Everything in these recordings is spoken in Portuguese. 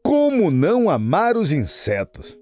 Como não amar os insetos?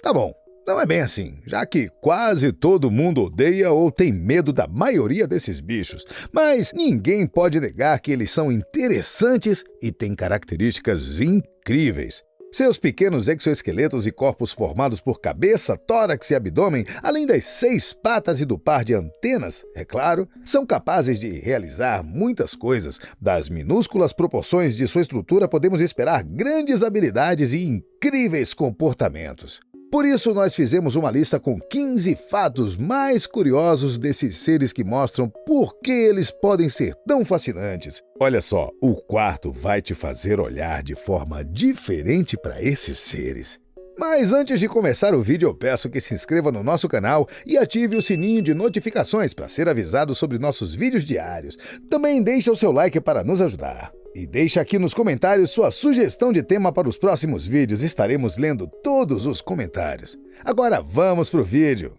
Tá bom, não é bem assim, já que quase todo mundo odeia ou tem medo da maioria desses bichos. Mas ninguém pode negar que eles são interessantes e têm características incríveis. Seus pequenos exoesqueletos e corpos formados por cabeça, tórax e abdômen, além das 6 patas e do par de antenas, é claro, são capazes de realizar muitas coisas. Das minúsculas proporções de sua estrutura, podemos esperar grandes habilidades e incríveis comportamentos. Por isso, nós fizemos uma lista com 15 fatos mais curiosos desses seres que mostram por que eles podem ser tão fascinantes. Olha só, o quarto vai te fazer olhar de forma diferente para esses seres. Mas antes de começar o vídeo, eu peço que se inscreva no nosso canal e ative o sininho de notificações para ser avisado sobre nossos vídeos diários. Também deixe o seu like para nos ajudar. E deixe aqui nos comentários sua sugestão de tema para os próximos vídeos. Estaremos lendo todos os comentários. Agora vamos para o vídeo.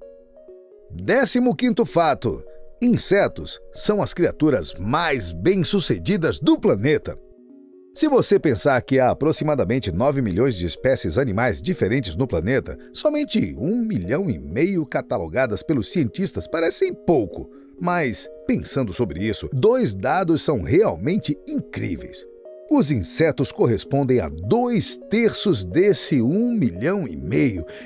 15º fato. Insetos são as criaturas mais bem-sucedidas do planeta. Se você pensar que há aproximadamente 9 milhões de espécies animais diferentes no planeta, somente 1,5 milhão catalogadas pelos cientistas parecem pouco. Mas, pensando sobre isso, 2 dados são realmente incríveis. Os insetos correspondem a 2/3 desse 1,5 milhão,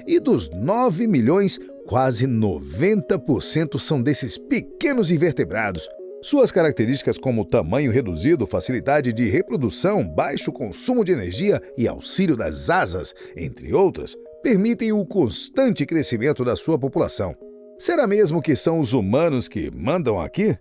e dos 9 milhões, quase 90% são desses pequenos invertebrados. Suas características como tamanho reduzido, facilidade de reprodução, baixo consumo de energia e auxílio das asas, entre outras, permitem o constante crescimento da sua população. Será mesmo que são os humanos que mandam aqui?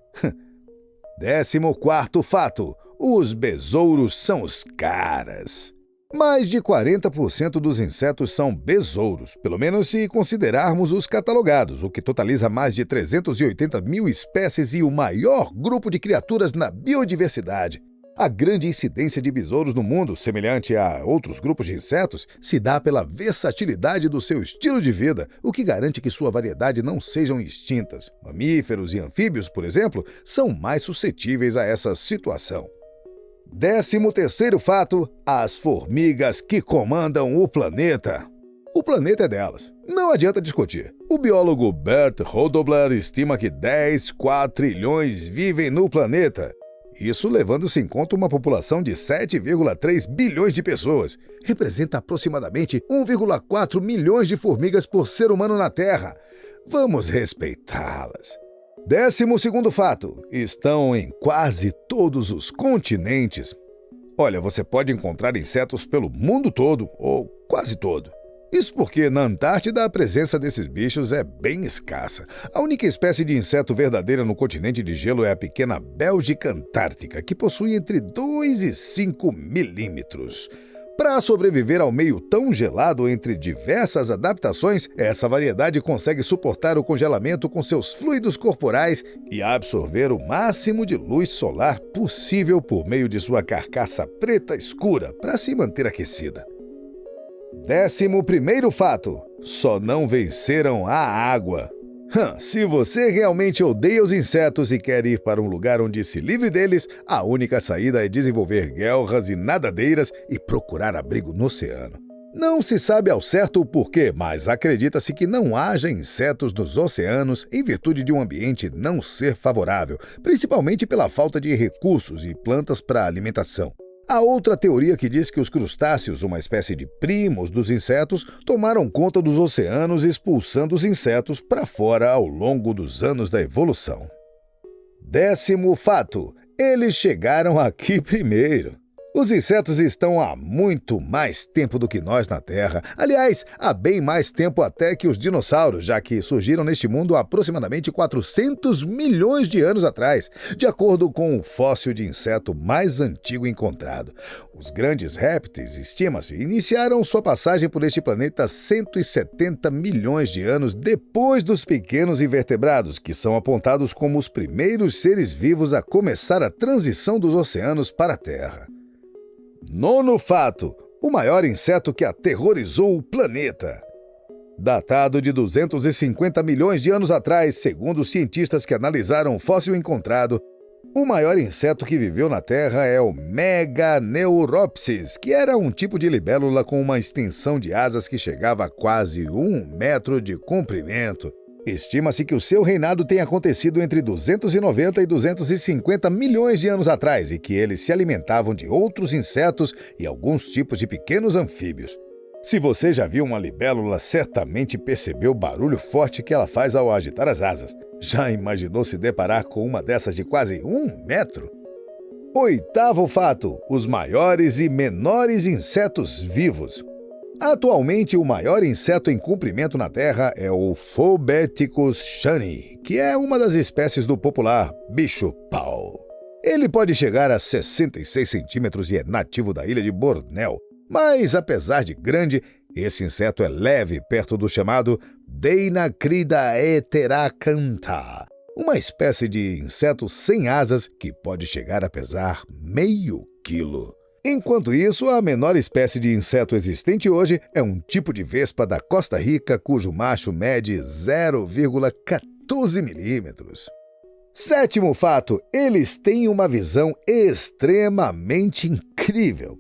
14º fato. Os besouros são os caras. Mais de 40% dos insetos são besouros, pelo menos se considerarmos os catalogados, o que totaliza mais de 380 mil espécies e o maior grupo de criaturas na biodiversidade. A grande incidência de besouros no mundo, semelhante a outros grupos de insetos, se dá pela versatilidade do seu estilo de vida, o que garante que sua variedade não sejam extintas. Mamíferos e anfíbios, por exemplo, são mais suscetíveis a essa situação. 13º fato. As formigas que comandam o planeta. O planeta é delas. Não adianta discutir. O biólogo Bert Hodobler estima que 10 quatrilhões vivem no planeta. Isso levando-se em conta uma população de 7,3 bilhões de pessoas. Representa aproximadamente 1,4 milhões de formigas por ser humano na Terra. Vamos respeitá-las. 12º fato. Estão em quase todos os continentes. Olha, você pode encontrar insetos pelo mundo todo, ou quase todo. Isso porque na Antártida a presença desses bichos é bem escassa. A única espécie de inseto verdadeira no continente de gelo é a pequena Bélgica antártica, que possui entre 2 e 5 milímetros. Para sobreviver ao meio tão gelado entre diversas adaptações, essa variedade consegue suportar o congelamento com seus fluidos corporais e absorver o máximo de luz solar possível por meio de sua carcaça preta escura para se manter aquecida. 11º fato. Só não venceram a água. Se você realmente odeia os insetos e quer ir para um lugar onde se livre deles, a única saída é desenvolver guelras e nadadeiras e procurar abrigo no oceano. Não se sabe ao certo o porquê, mas acredita-se que não haja insetos nos oceanos em virtude de um ambiente não ser favorável, principalmente pela falta de recursos e plantas para alimentação. Há outra teoria que diz que os crustáceos, uma espécie de primos dos insetos, tomaram conta dos oceanos, expulsando os insetos para fora ao longo dos anos da evolução. 10º fato. Eles chegaram aqui primeiro. Os insetos estão há muito mais tempo do que nós na Terra. Aliás, há bem mais tempo até que os dinossauros, já que surgiram neste mundo há aproximadamente 400 milhões de anos atrás, de acordo com o fóssil de inseto mais antigo encontrado. Os grandes répteis, estima-se, iniciaram sua passagem por este planeta 170 milhões de anos depois dos pequenos invertebrados, que são apontados como os primeiros seres vivos a começar a transição dos oceanos para a Terra. 9º fato. O maior inseto que aterrorizou o planeta. Datado de 250 milhões de anos atrás, segundo os cientistas que analisaram o fóssil encontrado, O maior inseto que viveu na Terra é o Meganeuropsis, que era um tipo de libélula com uma extensão de asas que chegava a quase 1 metro de comprimento. Estima-se que o seu reinado tenha acontecido entre 290 e 250 milhões de anos atrás e que eles se alimentavam de outros insetos e alguns tipos de pequenos anfíbios. Se você já viu uma libélula, certamente percebeu o barulho forte que ela faz ao agitar as asas. Já imaginou se deparar com uma dessas de quase 1 metro? Oitavo fato: os maiores e menores insetos vivos. Atualmente, o maior inseto em comprimento na Terra é o Phobeticus shani, que é uma das espécies do popular bicho-pau. Ele pode chegar a 66 centímetros e é nativo da ilha de Bornéu. Mas, apesar de grande, esse inseto é leve perto do chamado Deinocridaeteracantha, uma espécie de inseto sem asas que pode chegar a pesar meio quilo. Enquanto isso, a menor espécie de inseto existente hoje é um tipo de vespa da Costa Rica, cujo macho mede 0,14 milímetros. Sétimo fato: eles têm uma visão extremamente incrível.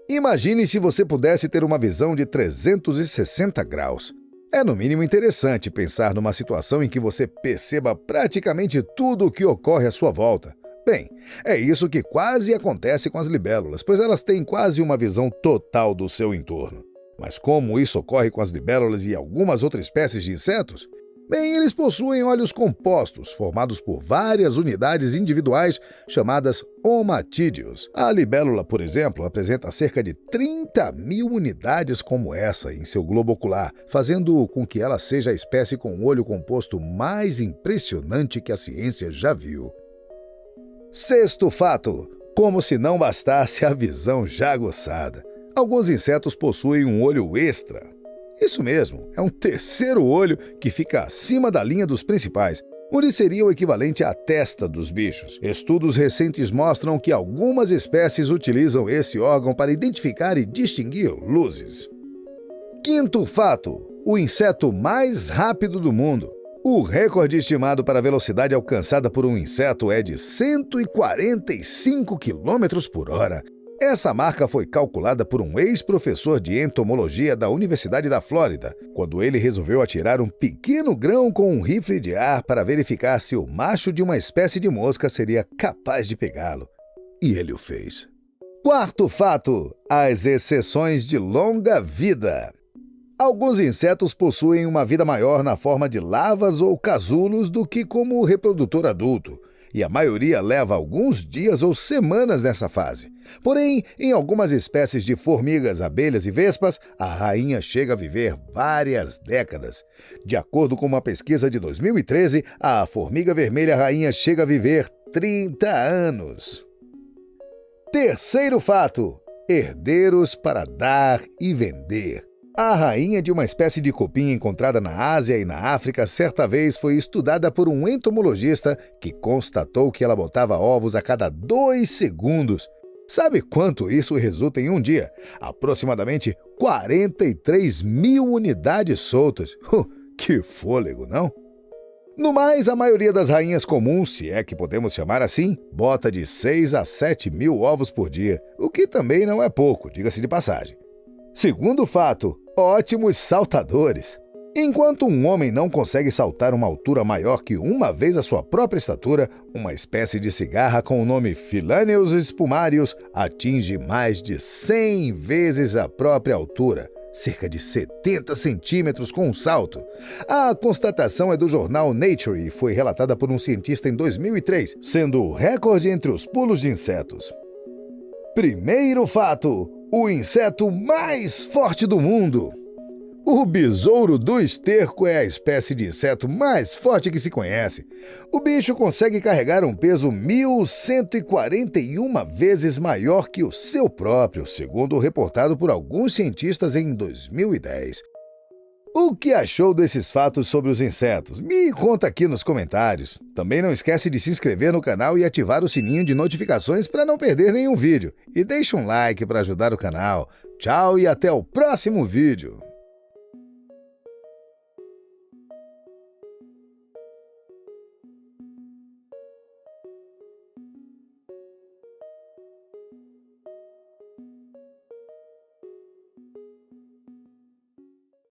Imagine se você pudesse ter uma visão de 360 graus. É no mínimo interessante pensar numa situação em que você perceba praticamente tudo o que ocorre à sua volta. Bem, é isso que quase acontece com as libélulas, pois elas têm quase uma visão total do seu entorno. Mas como isso ocorre com as libélulas e algumas outras espécies de insetos? Bem, eles possuem olhos compostos, formados por várias unidades individuais chamadas omatídeos. A libélula, por exemplo, apresenta cerca de 30.000 unidades como essa em seu globo ocular, fazendo com que ela seja a espécie com o olho composto mais impressionante que a ciência já viu. Sexto fato: como se não bastasse a visão já aguçada. Alguns insetos possuem um olho extra. Isso mesmo, é um terceiro olho que fica acima da linha dos principais, onde seria o equivalente à testa dos bichos. Estudos recentes mostram que algumas espécies utilizam esse órgão para identificar e distinguir luzes. Quinto fato: o inseto mais rápido do mundo. O recorde estimado para a velocidade alcançada por um inseto é de 145 km por hora. Essa marca foi calculada por um ex-professor de entomologia da Universidade da Flórida, quando ele resolveu atirar um pequeno grão com um rifle de ar para verificar se o macho de uma espécie de mosca seria capaz de pegá-lo. E ele o fez. Quarto fato: as exceções de longa vida. Alguns insetos possuem uma vida maior na forma de larvas ou casulos do que como reprodutor adulto, e a maioria leva alguns dias ou semanas nessa fase. Porém, em algumas espécies de formigas, abelhas e vespas, a rainha chega a viver várias décadas. De acordo com uma pesquisa de 2013, a formiga vermelha rainha chega a viver 30 anos. Terceiro fato: herdeiros para dar e vender. A rainha de uma espécie de cupim encontrada na Ásia e na África certa vez foi estudada por um entomologista que constatou que ela botava ovos a cada 2 segundos. Sabe quanto isso resulta em um dia? Aproximadamente 43.000 unidades soltas. Que fôlego, não? No mais, a maioria das rainhas comuns, se é que podemos chamar assim, bota de 6 a 7 mil ovos por dia, o que também não é pouco, diga-se de passagem. Segundo fato: ótimos saltadores. Enquanto um homem não consegue saltar uma altura maior que uma vez a sua própria estatura, uma espécie de cigarra com o nome Philaeus spumarius atinge mais de 100 vezes a própria altura, cerca de 70 centímetros com um salto. A constatação é do jornal Nature e foi relatada por um cientista em 2003, sendo o recorde entre os pulos de insetos. Primeiro fato: o inseto mais forte do mundo. O besouro do esterco é a espécie de inseto mais forte que se conhece. O bicho consegue carregar um peso 1.141 vezes maior que o seu próprio, segundo reportado por alguns cientistas em 2010. O que achou desses fatos sobre os insetos? Me conta aqui nos comentários. Também não esquece de se inscrever no canal e ativar o sininho de notificações para não perder nenhum vídeo. E deixa um like para ajudar o canal. Tchau e até o próximo vídeo.